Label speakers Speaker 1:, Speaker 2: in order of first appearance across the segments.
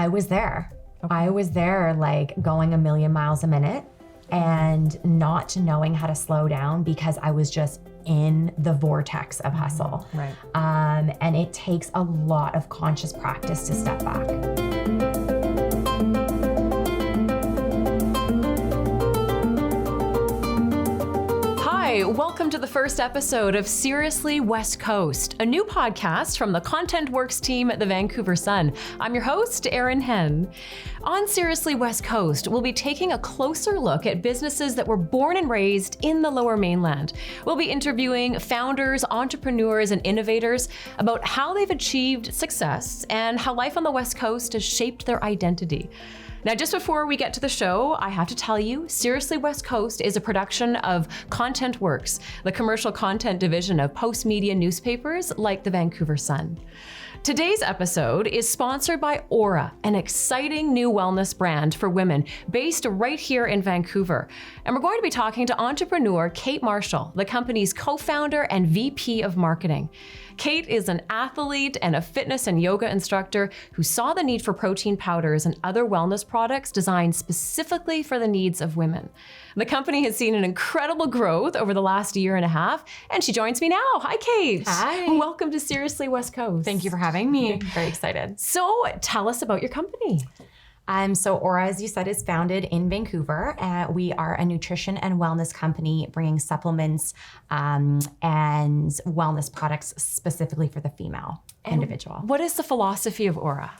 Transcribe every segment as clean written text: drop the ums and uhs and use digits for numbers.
Speaker 1: I was there. I was there like going a million miles a minute and not knowing how to slow down because I was just in the vortex of hustle.
Speaker 2: Right.
Speaker 1: And it takes a lot of conscious practice to step back.
Speaker 2: Welcome to the first episode of Seriously Westcoast, a new podcast from the Content Works team at the Vancouver Sun. I'm your host, Arran Hann. On Seriously Westcoast, we'll be taking a closer look at businesses that were born and raised in the Lower Mainland. We'll be interviewing founders, entrepreneurs, and innovators about how they've achieved success and how life on the West Coast has shaped their identity. Now, just before we get to the show, I have to tell you, Seriously Westcoast is a production of Content Works, the commercial content division of post-media newspapers like the Vancouver Sun. Today's episode is sponsored by Aura, an exciting new wellness brand for women based right here in Vancouver. And we're going to be talking to entrepreneur Kate Marshall, the company's co-founder and VP of marketing. Kate is an athlete and a fitness and yoga instructor who saw the need for protein powders and other wellness products designed specifically for the needs of women. The company has seen an incredible growth over the last year and a half, and she joins me now. Hi, Kate.
Speaker 1: Hi.
Speaker 2: Welcome to Seriously Westcoast.
Speaker 1: Thank you for having me. Very excited.
Speaker 2: So tell us about your company.
Speaker 1: So Aura, as you said, is founded in Vancouver. We are a nutrition and wellness company bringing supplements and wellness products specifically for the female individual.
Speaker 2: What is the philosophy of Aura?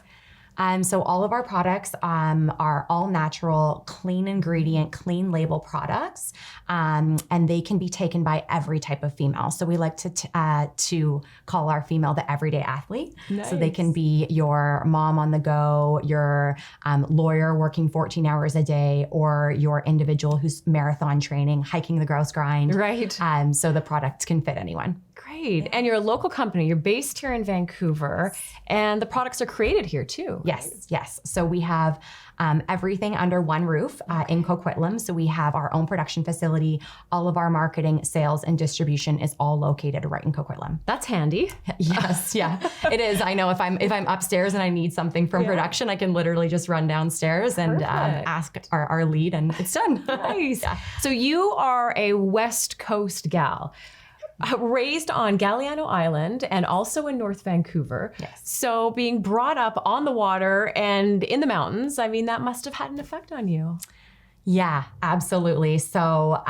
Speaker 1: So all of our products are all natural, clean ingredient, clean label products, and they can be taken by every type of female. So we like to call our female the everyday athlete.
Speaker 2: Nice.
Speaker 1: So they can be your mom on the go, your lawyer working 14 hours a day, or your individual who's marathon training, hiking the grouse grind.
Speaker 2: Right.
Speaker 1: So the products can fit anyone.
Speaker 2: Great. And you're a local company. You're based here in Vancouver, and the products are created here too.
Speaker 1: Yes. So we have everything under one roof in Coquitlam. So we have our own production facility. All of our marketing, sales, and distribution is all located right in Coquitlam.
Speaker 2: That's handy.
Speaker 1: Yes, yeah, it is. I know if I'm upstairs and I need something from production, I can literally just run downstairs and ask our lead, and it's done.
Speaker 2: Nice.
Speaker 1: Yeah.
Speaker 2: So you are a West Coast gal. Raised on Galiano Island and also in North Vancouver.
Speaker 1: Yes.
Speaker 2: So being brought up on the water and in the mountains, I mean, that must have had an effect on you.
Speaker 1: Yeah, absolutely. So,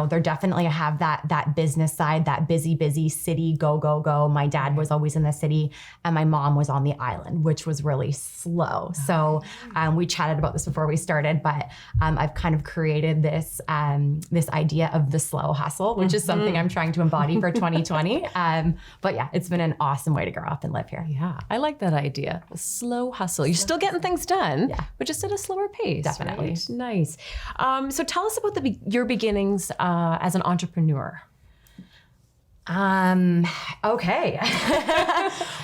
Speaker 1: there definitely have that business side, that busy city, go. My dad was always in the city and my mom was on the island, which was really slow. So we chatted about this before we started, but I've kind of created this idea of the slow hustle, which is something I'm trying to embody for 2020. But yeah, it's been an awesome way to grow up and live here.
Speaker 2: Yeah, I like that idea. The slow hustle. You're still getting things done, but just at a slower pace.
Speaker 1: Definitely.
Speaker 2: Right? Nice. So tell us about your beginnings as an entrepreneur.
Speaker 1: Okay.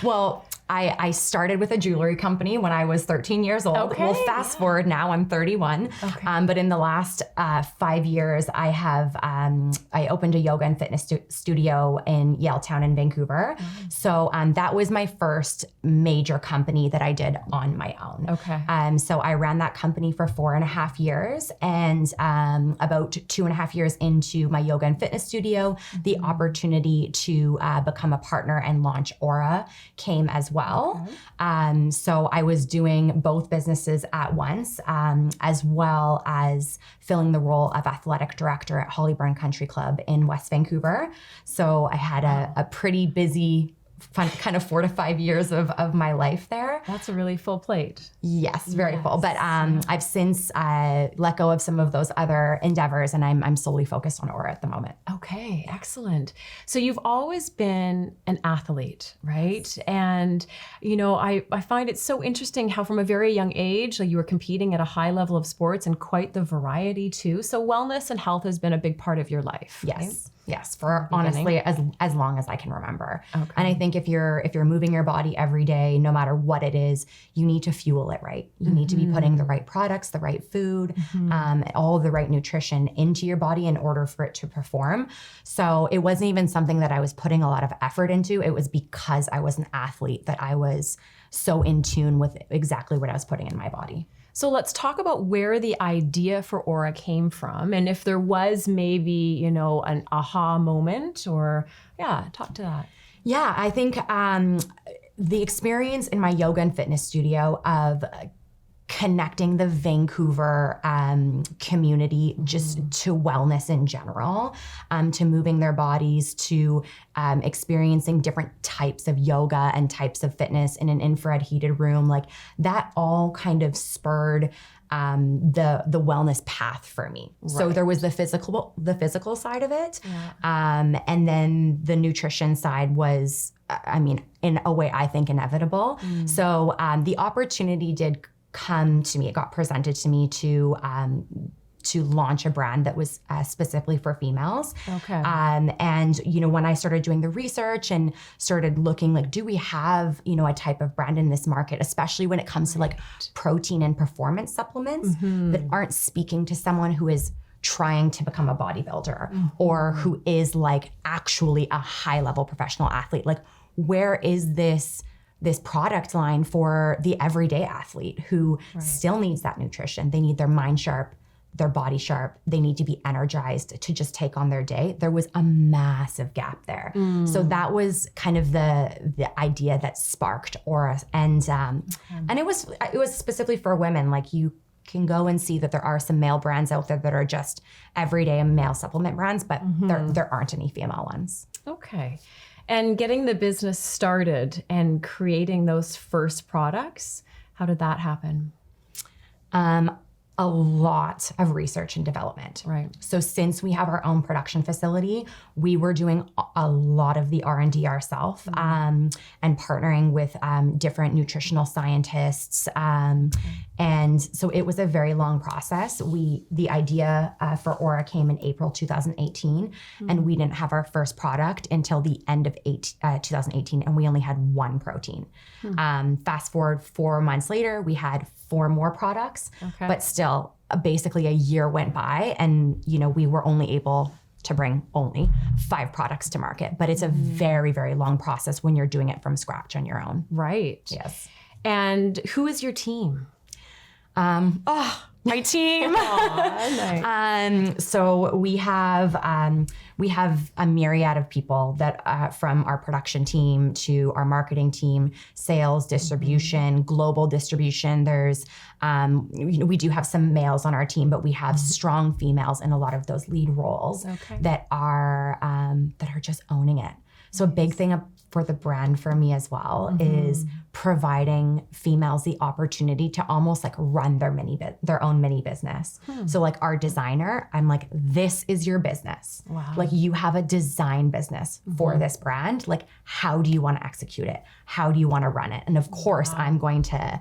Speaker 1: Well, I started with a jewelry company when I was 13 years old.
Speaker 2: Okay.
Speaker 1: Well, fast forward now, I'm 31.
Speaker 2: Okay.
Speaker 1: But in the last 5 years, I opened a yoga and fitness studio in Yaletown in Vancouver. So that was my first major company that I did on my own.
Speaker 2: Okay.
Speaker 1: So I ran that company for 4.5 years, and about 2.5 years into my yoga and fitness studio, the opportunity to become a partner and launch Aura came as well. So I was doing both businesses at once, as well as filling the role of athletic director at Hollyburn Country Club in West Vancouver. So I had a pretty busy kind of 4 to 5 years of my life there.
Speaker 2: That's a really full plate.
Speaker 1: Yes, very full. But I've since let go of some of those other endeavors, and I'm solely focused on Aura at the moment.
Speaker 2: Okay, excellent. So you've always been an athlete, right? And, I find it so interesting how from a very young age, you were competing at a high level of sports and quite the variety too. So wellness and health has been a big part of your life.
Speaker 1: Yes.
Speaker 2: Right?
Speaker 1: Yes, for honestly as long as I can remember.
Speaker 2: Okay.
Speaker 1: And I think if you're moving your body every day, no matter what it is, you need to fuel it right. You need to be putting the right products, the right food, all the right nutrition into your body in order for it to perform. So it wasn't even something that I was putting a lot of effort into. It was because I was an athlete that I was so in tune with exactly what I was putting in my body.
Speaker 2: So let's talk about where the idea for Aura came from, and if there was maybe, an aha moment, or talk to that.
Speaker 1: Yeah, I think the experience in my yoga and fitness studio of connecting the Vancouver community just to wellness in general, to moving their bodies, to experiencing different types of yoga and types of fitness in an infrared heated room, like that all kind of spurred the wellness path for me. Right. So there was the physical side of it. Yeah. And then the nutrition side was, in a way, I think inevitable. So the opportunity did come to me. It got presented to me to launch a brand that was specifically for females.
Speaker 2: Okay.
Speaker 1: And when I started doing the research and started looking, like, do we have a type of brand in this market, especially when it comes to like protein and performance supplements that aren't speaking to someone who is trying to become a bodybuilder or who is like actually a high level professional athlete. Like, where is this product line for the everyday athlete who still needs that nutrition? They need their mind sharp, their body sharp. They need to be energized to just take on their day. There was a massive gap there. So that was kind of the idea that sparked Aura. And it was specifically for women. Like, you can go and see that there are some male brands out there that are just everyday male supplement brands, but there aren't any female ones.
Speaker 2: Okay. And getting the business started and creating those first products, how did that happen?
Speaker 1: A lot of research and development.
Speaker 2: Right.
Speaker 1: So since we have our own production facility, we were doing a lot of the R&D ourselves, and partnering with different nutritional scientists. And so it was a very long process. The idea for Aura came in April 2018, and we didn't have our first product until the end of 2018, and we only had one protein. Fast forward 4 months later, we had 4 more products, but still basically a year went by, and we were only able to bring only 5 products to market. But it's a very, very long process when you're doing it from scratch on your own.
Speaker 2: Right.
Speaker 1: Yes.
Speaker 2: And who is your team?
Speaker 1: My team.
Speaker 2: Nice.
Speaker 1: So we have a myriad of people that from our production team to our marketing team, sales, distribution, global distribution. There's we do have some males on our team, but we have strong females in a lot of those lead roles that are just owning it. So a big thing for the brand for me as well is providing females the opportunity to almost like run their own mini business. So like our designer, I'm like, this is your business.
Speaker 2: Wow.
Speaker 1: Like, you have a design business for this brand. Like, how do you want to execute it? How do you want to run it? And of course, I'm going to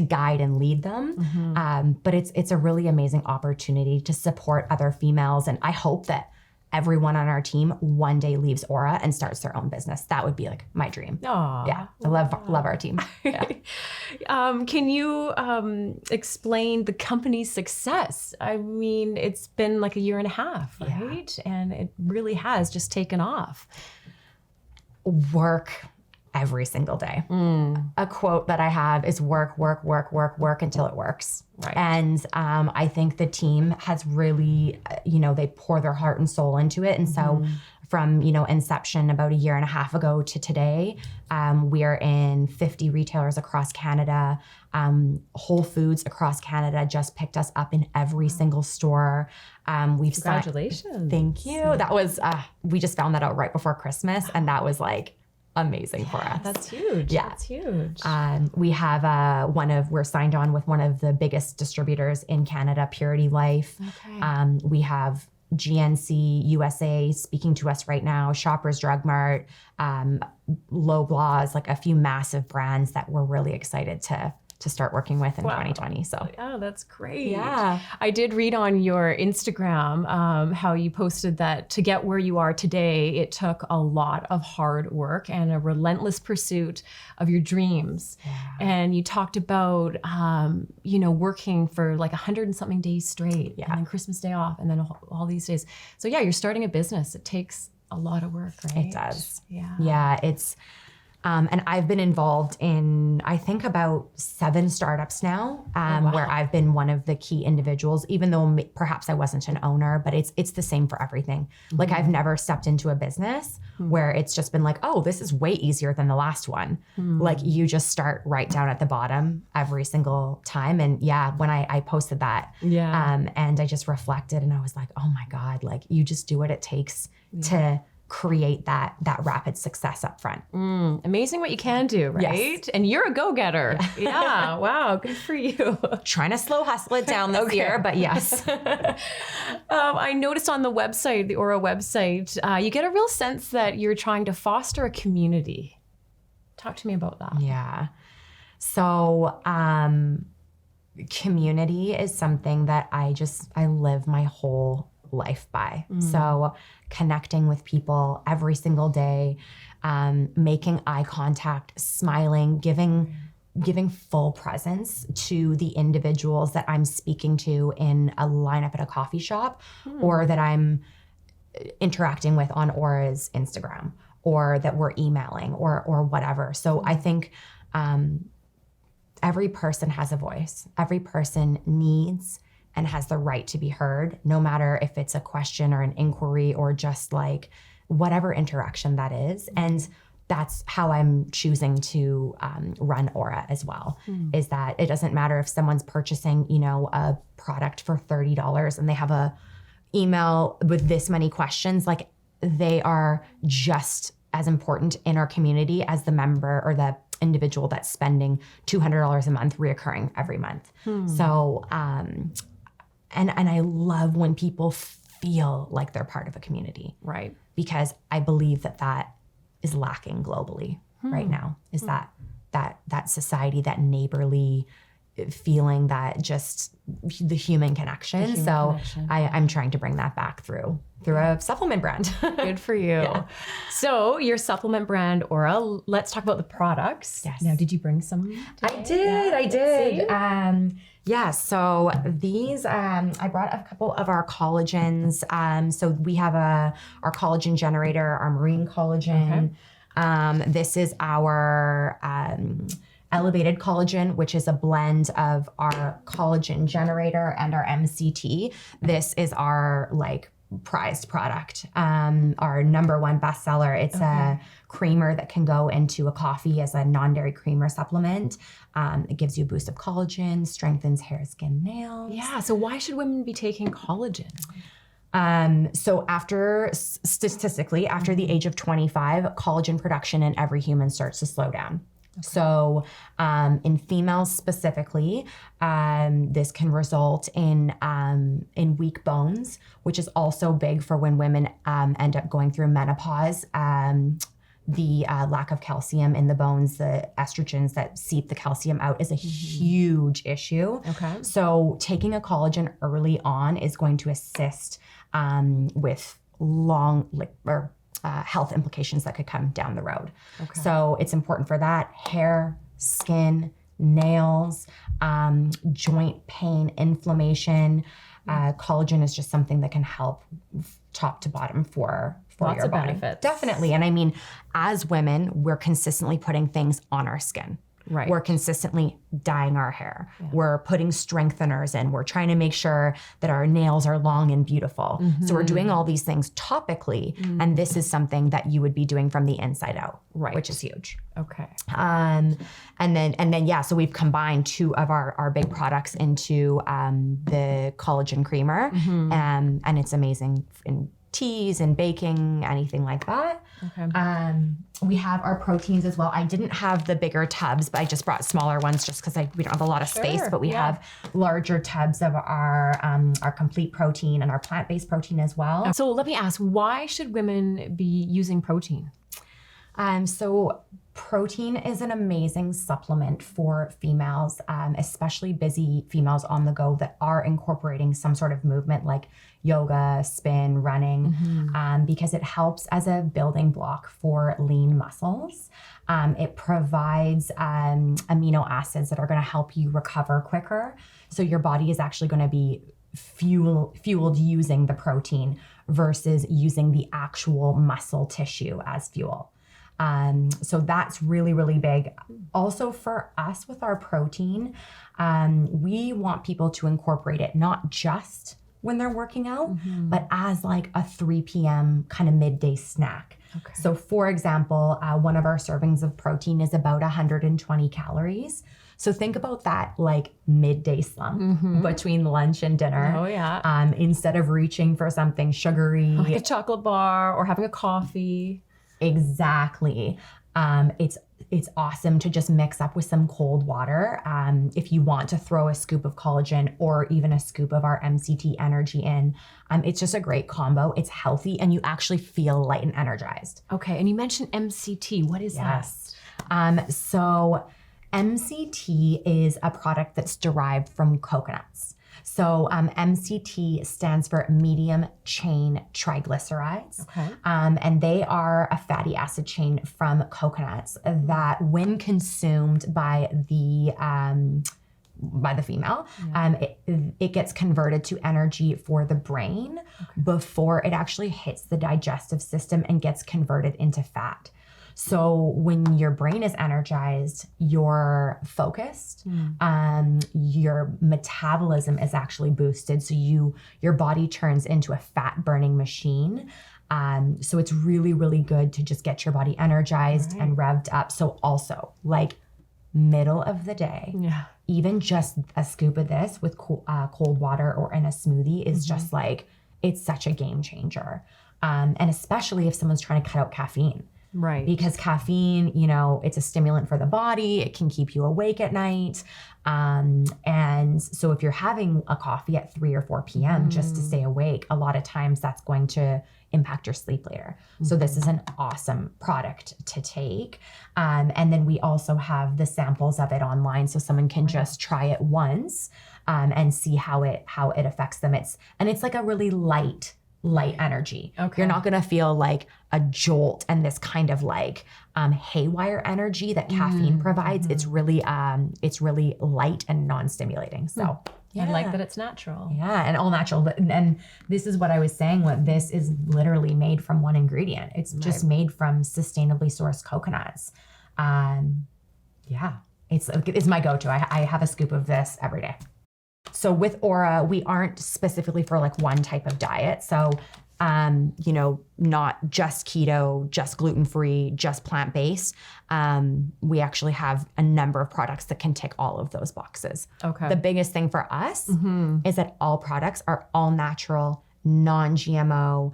Speaker 1: guide and lead them. But it's a really amazing opportunity to support other females. And I hope that everyone on our team one day leaves Aura and starts their own business. That would be like my dream.
Speaker 2: Aww.
Speaker 1: Yeah, I love our team. Yeah.
Speaker 2: Can you explain the company's success? I mean, it's been like a year and a half, right? Yeah. And it really has just taken off.
Speaker 1: Work every single day. A quote that I have is work until it works. Right. And I think the team has really, they pour their heart and soul into it. And so from, inception about a year and a half ago to today, we are in 50 retailers across Canada. Whole Foods across Canada just picked us up in every single store.
Speaker 2: Congratulations.
Speaker 1: Thank you. That was, we just found that out right before Christmas. And that was like amazing for us.
Speaker 2: That's huge.
Speaker 1: Yeah.
Speaker 2: That's huge.
Speaker 1: We have we're signed on with one of the biggest distributors in Canada, Purity Life. Okay. We have GNC USA speaking to us right now, Shoppers Drug Mart, Loblaws, like a few massive brands that we're really excited to start working with in 2020. So
Speaker 2: yeah, that's great.
Speaker 1: Yeah.
Speaker 2: I did read on your Instagram how you posted that to get where you are today, it took a lot of hard work and a relentless pursuit of your dreams. Yeah. And you talked about, working for like 100 and something days straight, and then Christmas Day off, and then all these days. So yeah, you're starting a business. It takes a lot of work, right?
Speaker 1: It does.
Speaker 2: Yeah.
Speaker 1: Yeah. It's And I've been involved in, I think, about 7 startups now, where I've been one of the key individuals, even though perhaps I wasn't an owner, but it's the same for everything. Like I've never stepped into a business where it's just been like, oh, this is way easier than the last one. Like you just start right down at the bottom every single time. And yeah, when I posted that, and I just reflected and I was like, oh my God, like you just do what it takes to create that rapid success up front.
Speaker 2: Amazing what you can do, right? Yes. And you're a go-getter. Yeah. Wow. Good for you.
Speaker 1: Trying to slow hustle it down this year, but yes.
Speaker 2: I noticed on the website, the Aura website, you get a real sense that you're trying to foster a community. Talk to me about that.
Speaker 1: Yeah. So, community is something that I live my whole life by. So connecting with people every single day, making eye contact, smiling, giving full presence to the individuals that I'm speaking to in a lineup at a coffee shop, or that I'm interacting with on Aura's Instagram, or that we're emailing or whatever. So I think every person has a voice. Every person needs and has the right to be heard, no matter if it's a question or an inquiry or just like whatever interaction that is. And that's how I'm choosing to run Aura as well, is that it doesn't matter if someone's purchasing, a product for $30 and they have a email with this many questions, like they are just as important in our community as the member or the individual that's spending $200 a month reoccurring every month. So, and I love when people feel like they're part of a community.
Speaker 2: Right.
Speaker 1: Because I believe that is lacking globally right now, is that society, that neighborly feeling, that just the human connection. I'm trying to bring that back through a supplement brand.
Speaker 2: Good for you. Yeah. So your supplement brand, Aura, let's talk about the products.
Speaker 1: Yes.
Speaker 2: Now, did you bring some today?
Speaker 1: I did. So these, I brought a couple of our collagens. So we have our collagen generator, our marine collagen. Okay. This is our elevated collagen, which is a blend of our collagen generator and our MCT. This is our prized product, our #1 bestseller. It's a creamer that can go into a coffee as a non-dairy creamer supplement. It gives you a boost of collagen, strengthens hair, skin, nails.
Speaker 2: Yeah. So why should women be taking collagen?
Speaker 1: So statistically, after the age of 25, collagen production in every human starts to slow down. Okay. So in females specifically, this can result in weak bones, which is also big for when women end up going through menopause. The lack of calcium in the bones, the estrogens that seep the calcium out, is a huge issue. Okay. So taking a collagen early on is going to assist with long health implications that could come down the road. Okay. So it's important for that. Hair, skin, nails, joint pain, inflammation. Collagen is just something that can help top to bottom for
Speaker 2: Lots
Speaker 1: your
Speaker 2: of
Speaker 1: body.
Speaker 2: benefits.
Speaker 1: Definitely. And I mean, as women, we're consistently putting things on our skin.
Speaker 2: Right.
Speaker 1: We're consistently dyeing our hair. Yeah. We're putting strengtheners in. We're trying to make sure that our nails are long and beautiful. Mm-hmm. So we're doing all these things topically, and this is something that you would be doing from the inside out,
Speaker 2: right?
Speaker 1: Which is huge.
Speaker 2: Okay.
Speaker 1: And then so we've combined 2 of our big products into the collagen creamer, and it's amazing in teas and baking, anything like that. Okay. We have our proteins as well. I didn't have the bigger tubs, but I just brought smaller ones just because we don't have a lot of space, but we have larger tubs of our complete protein and our plant-based protein as well.
Speaker 2: So let me ask, why should women be using protein?
Speaker 1: So protein is an amazing supplement for females, especially busy females on the go that are incorporating some sort of movement like yoga, spin, running, because it helps as a building block for lean muscles. It provides amino acids that are going to help you recover quicker. So your body is actually going to be fueled using the protein versus using the actual muscle tissue as fuel. So that's really, really big. Also for us with our protein, we want people to incorporate it not just when they're working out, but as like a 3 p.m. kind of midday snack.
Speaker 2: Okay.
Speaker 1: So for example, one of our servings of protein is about 120 calories. So think about that like midday slump between lunch and dinner.
Speaker 2: Oh yeah.
Speaker 1: Instead of reaching for something sugary.
Speaker 2: Like a chocolate bar or having a coffee.
Speaker 1: Exactly. It's awesome to just mix up with some cold water. If you want to throw a scoop of collagen or even a scoop of our MCT energy in, it's just a great combo. It's healthy and you actually feel light and energized.
Speaker 2: Okay, and you mentioned MCT. What is that?
Speaker 1: So MCT is a product that's derived from coconuts. So MCT stands for medium chain triglycerides.
Speaker 2: Okay.
Speaker 1: And they are a fatty acid chain from coconuts that when consumed by the female, it gets converted to energy for the brain before it actually hits the digestive system and gets converted into fat. So when your brain is energized, you're focused, your metabolism is actually boosted. So your body turns into a fat burning machine. So it's really, really good to just get your body energized and revved up. So also like middle of the day, even just a scoop of this with cold water or in a smoothie is just like, it's such a game changer. And especially if someone's trying to cut out caffeine.
Speaker 2: Right.
Speaker 1: Because caffeine, it's a stimulant for the body. It can keep you awake at night. And so if you're having a coffee at 3 or 4 p.m. just to stay awake, a lot of times that's going to impact your sleep later. So this is an awesome product to take. And then we also have the samples of it online so someone can just try it once and see how it affects them. It's like a really light energy.
Speaker 2: Okay.
Speaker 1: You're not going to feel like a jolt and this kind of like haywire energy that caffeine provides. It's really light and non-stimulating. So
Speaker 2: I like that it's natural.
Speaker 1: Yeah, and all natural. And this is what I was saying, what this is literally made from one ingredient. It's just made from sustainably sourced coconuts. It's my go-to. I have a scoop of this every day. So with Aura, we aren't specifically for like one type of diet. So, not just keto, just gluten-free, just plant-based. We actually have a number of products that can tick all of those boxes. Okay. The biggest thing for us is that all products are all natural, non-GMO,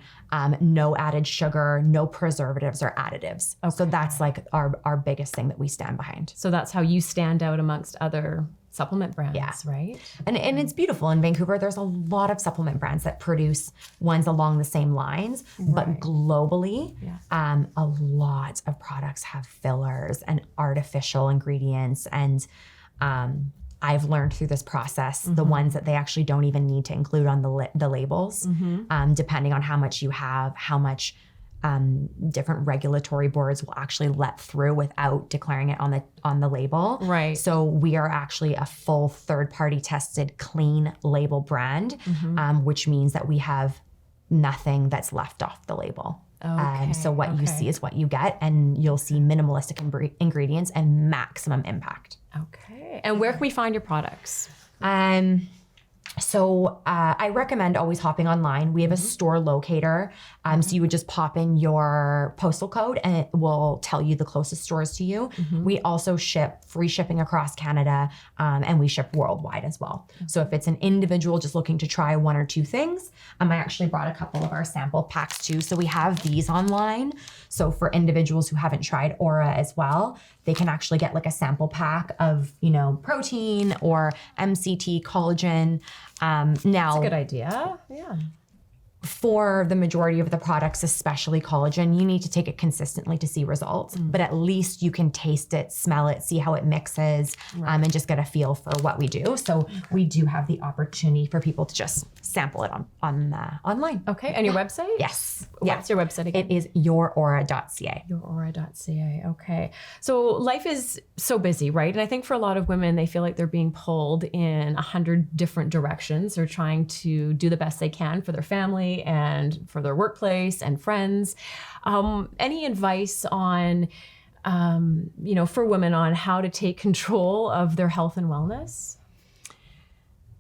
Speaker 1: no added sugar, no preservatives or additives. Okay. So that's like our biggest thing that we stand behind.
Speaker 2: So that's how you stand out amongst other supplement brands, right?
Speaker 1: And it's beautiful. In Vancouver, there's a lot of supplement brands that produce ones along the same lines, but globally, a lot of products have fillers and artificial ingredients. And I've learned through this process, the ones that they actually don't even need to include on the labels, depending on how much you have, how much different regulatory boards will actually let through without declaring it on the label.
Speaker 2: Right.
Speaker 1: So we are actually a full third-party tested clean label brand, which means that we have nothing that's left off the label. So what you see is what you get, and you'll see minimalistic ingredients and maximum impact.
Speaker 2: Okay. And where can we find your products?
Speaker 1: So I recommend always hopping online. We have a store locator. So you would just pop in your postal code and it will tell you the closest stores to you. We also ship free shipping across Canada, and we ship worldwide as well. So if it's an individual just looking to try 1 or 2 things, I actually brought a couple of our sample packs too. So we have these online. So for individuals who haven't tried Aura as well, they can actually get like a sample pack of, protein or MCT, collagen. Now,
Speaker 2: that's a good idea. Yeah.
Speaker 1: For the majority of the products, especially collagen, you need to take it consistently to see results, but at least you can taste it, smell it, see how it mixes, and just get a feel for what we do. So we do have the opportunity for people to just sample it online.
Speaker 2: Okay, and your website?
Speaker 1: Yes.
Speaker 2: What's your website again?
Speaker 1: It is youraura.ca.
Speaker 2: Youraura.ca, okay. So life is so busy, right? And I think for a lot of women, they feel like they're being pulled in 100 different directions. They're trying to do the best they can for their family, family and for their workplace and friends. Any advice on, for women on how to take control of their health and wellness?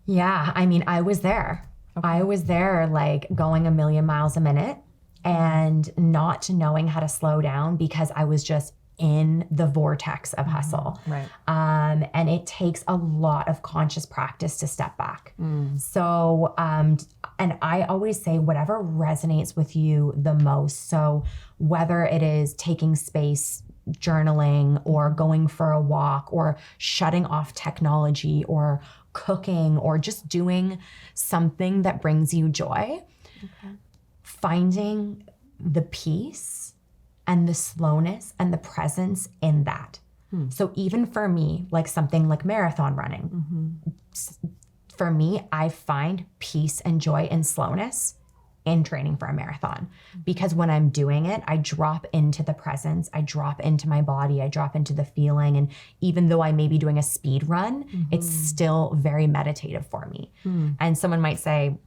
Speaker 1: Yeah, I mean, I was there. Okay. I was there like going a million miles a minute and not knowing how to slow down because I was just in the vortex of hustle.
Speaker 2: Right.
Speaker 1: And it takes a lot of conscious practice to step back. So, and I always say whatever resonates with you the most. So whether it is taking space, journaling, or going for a walk, or shutting off technology, or cooking, or just doing something that brings you joy, finding the peace and the slowness and the presence in that. So even for me, like something like marathon running, for me, I find peace and joy and slowness in training for a marathon. Because when I'm doing it, I drop into the presence, I drop into my body, I drop into the feeling. And even though I may be doing a speed run, it's still very meditative for me. And someone might say,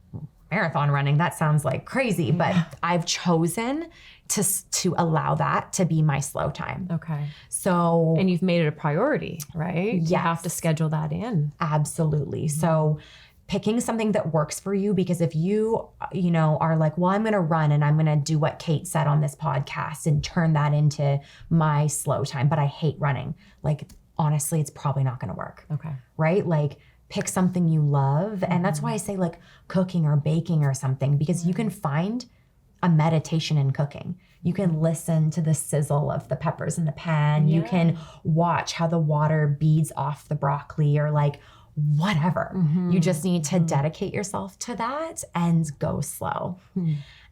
Speaker 1: marathon running, that sounds like crazy, but I've chosen to allow that to be my slow time.
Speaker 2: Okay.
Speaker 1: So,
Speaker 2: and you've made it a priority, right?
Speaker 1: Yes.
Speaker 2: You have to schedule that in.
Speaker 1: Absolutely. So picking something that works for you, because if you are like, well, I'm going to run and I'm going to do what Kate said on this podcast and turn that into my slow time, but I hate running. Like, honestly, it's probably not going to work.
Speaker 2: Okay.
Speaker 1: Right? Like, pick something you love. And that's why I say like cooking or baking or something, because you can find a meditation in cooking. You can listen to the sizzle of the peppers in the pan. You can watch how the water beads off the broccoli, or like whatever. You just need to dedicate yourself to that and go slow.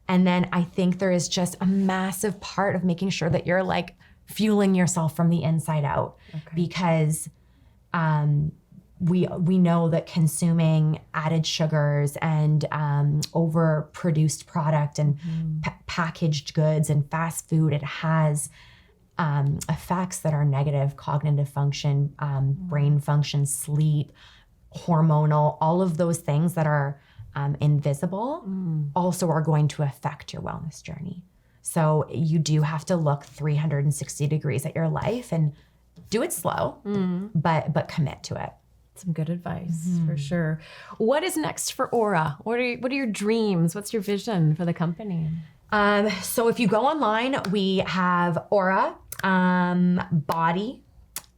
Speaker 1: And then I think there is just a massive part of making sure that you're like fueling yourself from the inside out, because we know that consuming added sugars and overproduced product and packaged goods and fast food, it has effects that are negative: cognitive function, brain function, sleep, hormonal, all of those things that are invisible also are going to affect your wellness journey. So you do have to look 360 degrees at your life and do it slow, but commit to it.
Speaker 2: Some good advice for sure. What is next for Aura? What are your dreams? What's your vision for the company?
Speaker 1: So if you go online, we have Aura, body,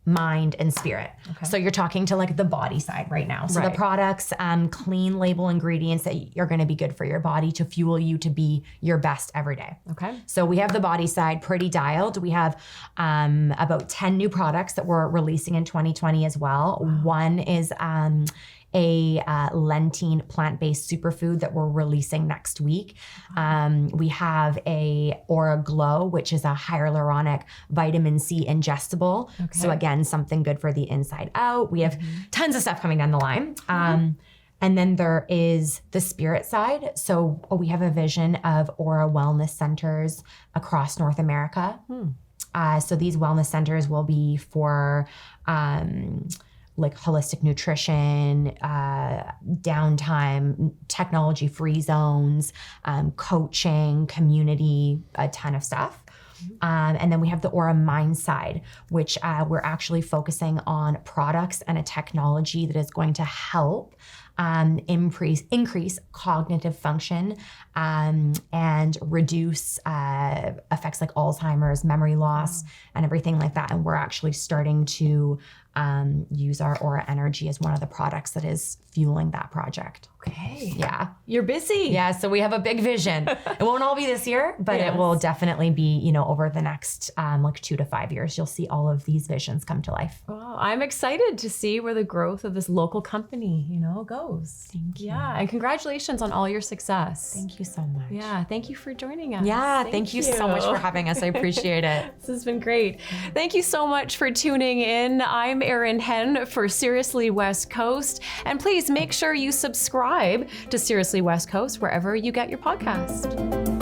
Speaker 1: mind, and spirit. So you're talking to like the body side right now. So the products, clean label ingredients that are going to be good for your body to fuel you to be your best every day. So we have the body side pretty dialed. We have about 10 new products that we're releasing in 2020 as well. One is a Lentine plant-based superfood that we're releasing next week. We have a Aura Glow, which is a hyaluronic vitamin C ingestible. So again, something good for the inside out. We have tons of stuff coming down the line. And then there is the spirit side. So we have a vision of Aura wellness centers across North America. So these wellness centers will be for like holistic nutrition, downtime, technology-free zones, coaching, community, a ton of stuff. And then we have the Aura Mind side, which we're actually focusing on products and a technology that is going to help increase cognitive function and reduce effects like Alzheimer's, memory loss, and everything like that. And we're actually starting to use our Aura Energy as one of the products that is fueling that project.
Speaker 2: Okay.
Speaker 1: Yeah.
Speaker 2: You're busy.
Speaker 1: Yeah. So we have a big vision. It won't all be this year, but it will definitely be, over the next like 2 to 5 years, you'll see all of these visions come to life.
Speaker 2: Well, I'm excited to see where the growth of this local company, goes.
Speaker 1: Thank you.
Speaker 2: Yeah. And congratulations on all your success.
Speaker 1: Thank you so much.
Speaker 2: Yeah. Thank you for joining us.
Speaker 1: Yeah. Thank you so much for having us. I appreciate it.
Speaker 2: This has been great. Thank you so much for tuning in. I'm Arran Hann for Seriously West Coast. And please make sure you subscribe to Seriously West Coast wherever you get your podcast.